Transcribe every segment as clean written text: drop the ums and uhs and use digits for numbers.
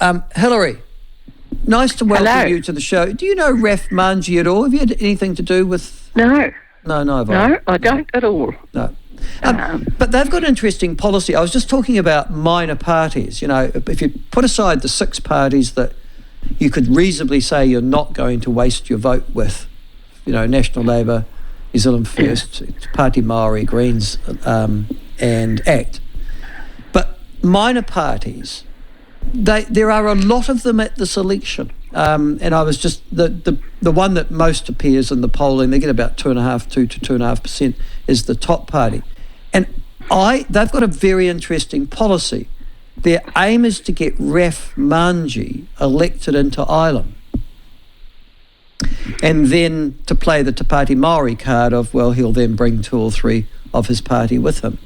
Hilary, nice to welcome Hello. you to the show. Do you know Ref Manji at all? Have you had anything to do with... No. No, I don't at all. No. But they've got an interesting policy. I was just talking about minor parties. You know, if you put aside the 6 parties that you could reasonably say you're not going to waste your vote with, you know, National Labour, New Zealand First, Party Māori, Greens, and ACT. But minor parties, there are a lot of them at this election. And I was just, the one that most appears in the polling, they get about 2.5% is the top party. And they've got a very interesting policy. Their aim is to get Ref Manji elected into Ireland. And then to play the Te Pāti Māori card of, well, he'll then bring 2 or 3 of his party with him.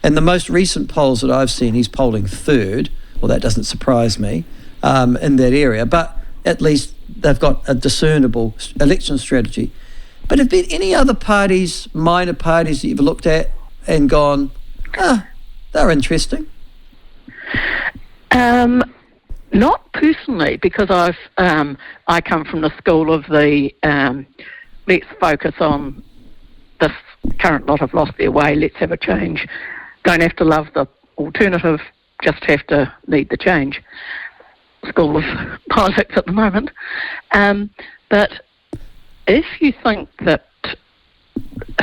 And the most recent polls that I've seen, he's polling 3rd. Well, that doesn't surprise me in that area. But at least they've got a discernible election strategy. But have there been any other parties, minor parties that you've looked at and gone, they're interesting? Not personally, because I come from the school of the let's focus on this current lot have lost their way, let's have a change. Don't have to love the alternative, just have to need the change. School of politics at the moment. But if you think that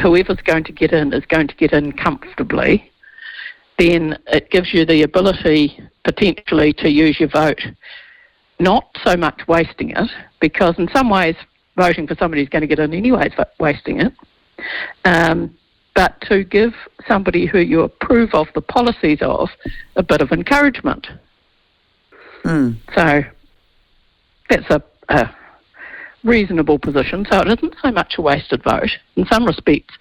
whoever's going to get in is going to get in comfortably, then it gives you the ability potentially to use your vote, not so much wasting it, because in some ways voting for somebody who's going to get in anyway is wasting it, but to give somebody who you approve of the policies of a bit of encouragement. So that's a reasonable position. So it isn't so much a wasted vote. In some respects,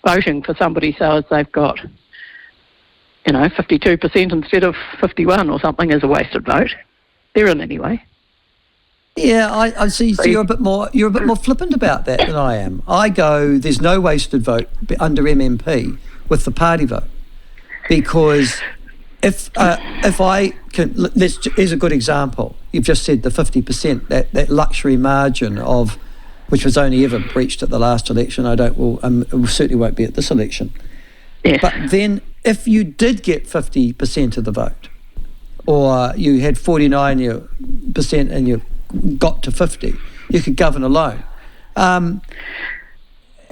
voting for somebody so as they've got, 52% instead of 51 or something is a wasted vote. They're in anyway. Yeah, I see. So you're a bit more flippant about that than I am. I go, there's no wasted vote under MMP with the party vote, because if I can, here's a good example. You've just said the 50%, that luxury margin of which was only ever breached at the last election. It certainly won't be at this election. Yes. But then if you did get 50% of the vote, or you had 49% and you got to 50, you could govern alone.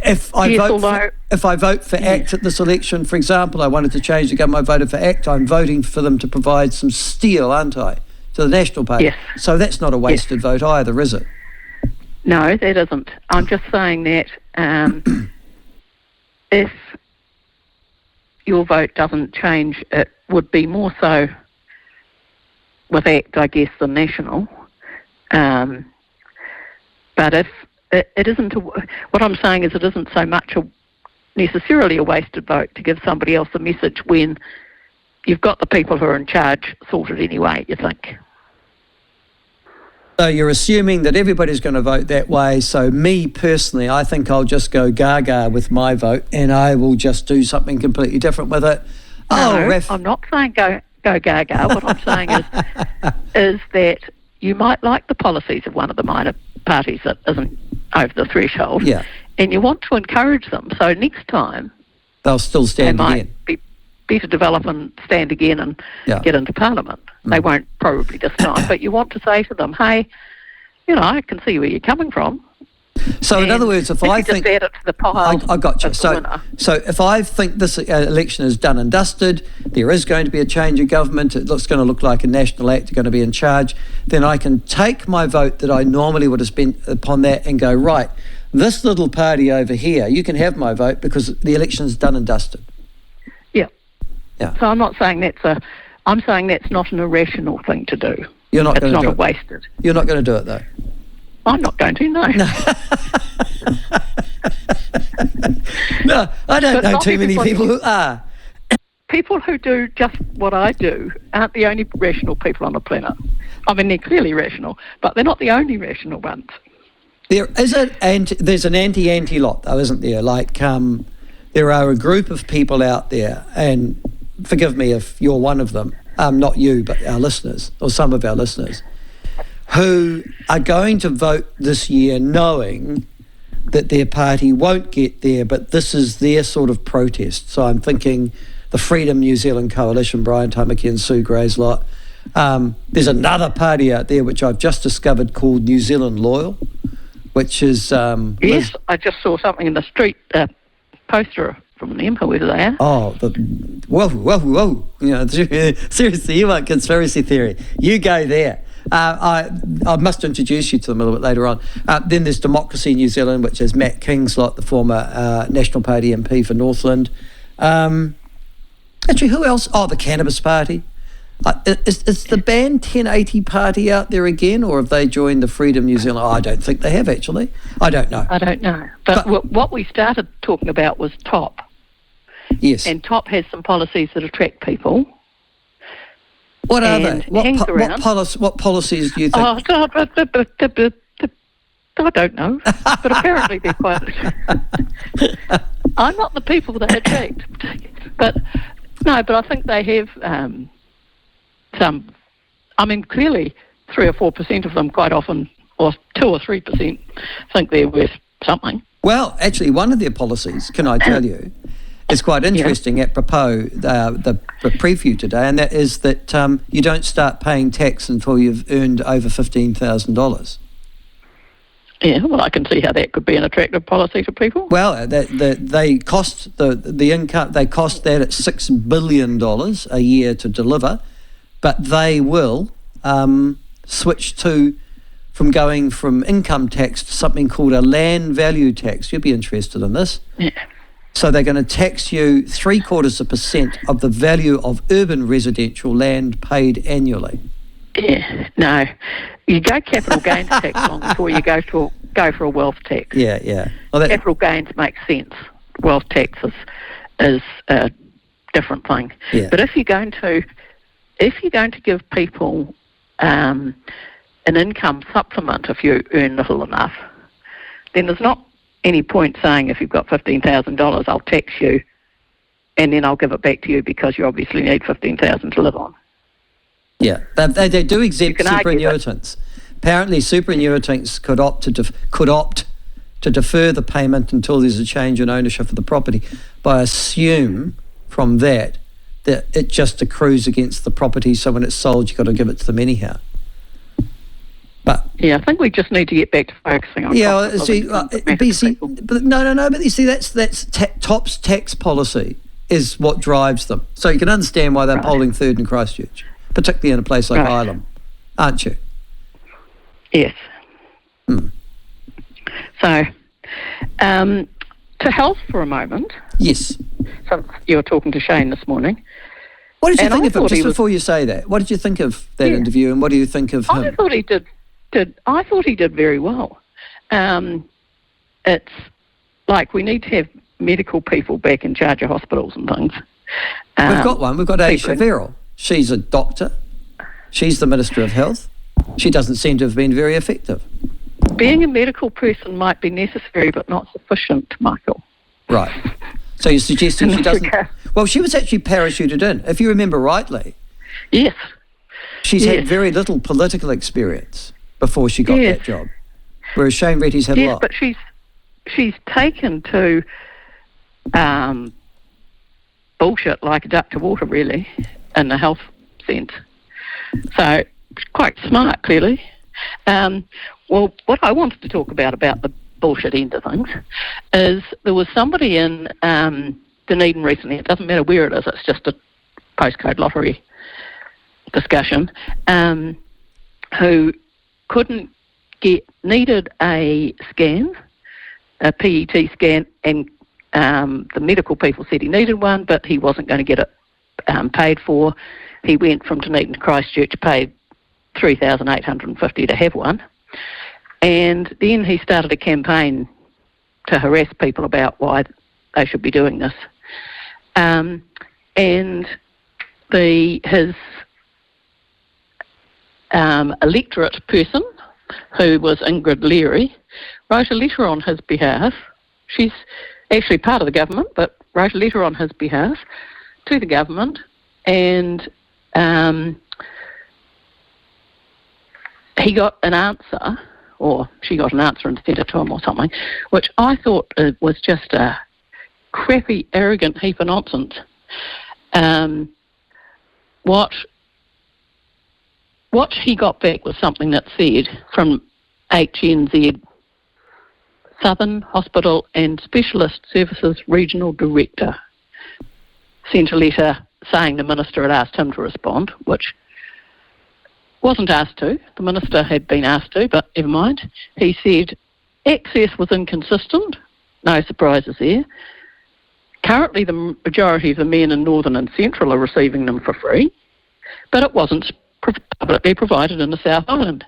If I vote for ACT at this election, for example, I wanted to change the government, I voted for ACT, I'm voting for them to provide some steel, aren't I, to the National Party? Yes. So that's not a wasted vote either, is it? No, that isn't. I'm just saying that if your vote doesn't change, it would be more so with ACT, I guess, than National. But if it isn't, what I'm saying is it isn't so much necessarily a wasted vote to give somebody else a message when you've got the people who are in charge sorted anyway, you think. So you're assuming that everybody's going to vote that way. So me personally, I think I'll just go gaga with my vote and I will just do something completely different with it. No, I'm not saying go gaga. What I'm saying is that you might like the policies of one of the minor parties that isn't over the threshold, and you want to encourage them. So next time they'll still stand again. They might be to develop and stand again and get into Parliament. They won't probably this time, but you want to say to them, hey, I can see where you're coming from. So in other words, if I think... just add it to the pile. I got you. So if I think this election is done and dusted, there is going to be a change of government, it's going to look like a national act, going to be in charge, then I can take my vote that I normally would have spent upon that and go, right, this little party over here, you can have my vote because the election is done and dusted. Yeah. So I'm not saying I'm saying that's not an irrational thing to do. You're not going to do it. It's not a wasted. You're not going to do it though. I'm not going to, no. No, I don't know too many people who are. People who do just what I do aren't the only rational people on the planet. I mean, they're clearly rational, but they're not the only rational ones. There's an anti lot, though, isn't there? Like, there are a group of people out there, and forgive me if you're one of them, not you, but our listeners, or some of our listeners, who are going to vote this year knowing that their party won't get there, but this is their sort of protest. So I'm thinking the Freedom New Zealand Coalition, Brian Tamaki and Sue Gray's lot. There's another party out there which I've just discovered called New Zealand Loyal, which is... yes, I just saw something in the street, poster from them, whoever they are. Oh, whoa. You know, seriously, you want conspiracy theory. You go there. I must introduce you to them a little bit later on. Then there's Democracy New Zealand, which is Matt King's lot, the former National Party MP for Northland. Actually, who else? Oh, the Cannabis Party. Is the band 1080 Party out there again, or have they joined the Freedom New Zealand? Oh, I don't think they have, actually. I don't know. But what we started talking about was TOP. Yes. And TOP has some policies that attract people. What are they? What policies do you think? I don't know. But apparently they're quite... I'm not the people they attract. But I think they have... some, I mean, clearly 3 or 4% of them quite often, or 2 or 3%, think they're worth something. Well, actually, one of their policies, can I tell you, is quite interesting, apropos the preview today, and that is that you don't start paying tax until you've earned over $15,000. Yeah, well, I can see how that could be an attractive policy to people. Well, they cost the income. They cost that at $6 billion a year to deliver. But they will switch from going from income tax to something called a land value tax. You'd be interested in this. Yeah. So they're going to tax you 0.75% of the value of urban residential land paid annually. Yeah, no. You go capital gains tax long before you go for a wealth tax. Yeah. Well, capital gains makes sense. Wealth tax is a different thing. Yeah. But if you're going to give people an income supplement if you earn little enough, then there's not any point saying if you've got $15,000, I'll tax you and then I'll give it back to you because you obviously need $15,000 to live on. Yeah, they do exempt superannuitants. Apparently, superannuitants could opt to defer the payment until there's a change in ownership of the property. But I assume from that it just accrues against the property, so when it's sold, you've got to give it to them anyhow. But yeah, I think we just need to get back to focusing on. Yeah, but you see, that's TOP's tax policy is what drives them. So you can understand why they're polling third in Christchurch, particularly in a place like Ireland, aren't you? Yes. So, to health for a moment. Yes. Since you were talking to Shane this morning. What did you think of him? Just before you say that, what did you think of that interview, and what do you think of him? I thought he did very well. It's like we need to have medical people back in charge of hospitals and things. We've got one. We've got Ayesha Verrall. She's a doctor. She's the Minister of Health. She doesn't seem to have been very effective. Being a medical person might be necessary but not sufficient, Michael. Right. So you're suggesting she doesn't... Well, she was actually parachuted in, if you remember rightly. Yes. She's had very little political experience before she got that job, whereas Shane Retty's had a lot. But she's taken to bullshit like a duck to water, really, in the health sense. So, quite smart, clearly. Well, what I wanted to talk about the bullshit end of things is there was somebody in Dunedin recently, it doesn't matter where it is, it's just a postcode lottery discussion, who needed a scan, a PET scan, and the medical people said he needed one, but he wasn't going to get it paid for. He went from Dunedin to Christchurch, paid $3,850 to have one, and then he started a campaign to harass people about why they should be doing this. And his electorate person, who was Ingrid Leary, wrote a letter on his behalf. She's actually part of the government, but wrote a letter on his behalf to the government and he got an answer, or she got an answer and sent it to him or something, which I thought was just a crappy, arrogant heap of nonsense. What he got back was something that said from HNZ, Southern Hospital and Specialist Services Regional Director, sent a letter saying the Minister had asked him to respond, which wasn't asked to. The Minister had been asked to, but never mind. He said access was inconsistent, no surprises there. Currently the majority of the men in Northern and Central are receiving them for free, but it wasn't publicly provided in the South Island.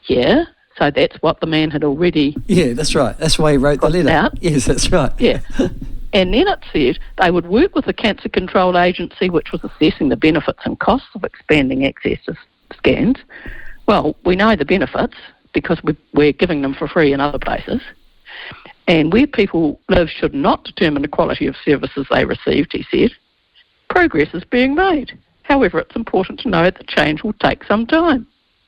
Yeah, so that's what the man had already... Yeah, that's right. That's why he wrote the letter. Out. Yes, that's right. Yeah. And then it said they would work with the Cancer Control Agency, which was assessing the benefits and costs of expanding access to scans. Well, we know the benefits because we're giving them for free in other places. And where people live should not determine the quality of services they received, he said. Progress is being made. However, it's important to know that change will take some time.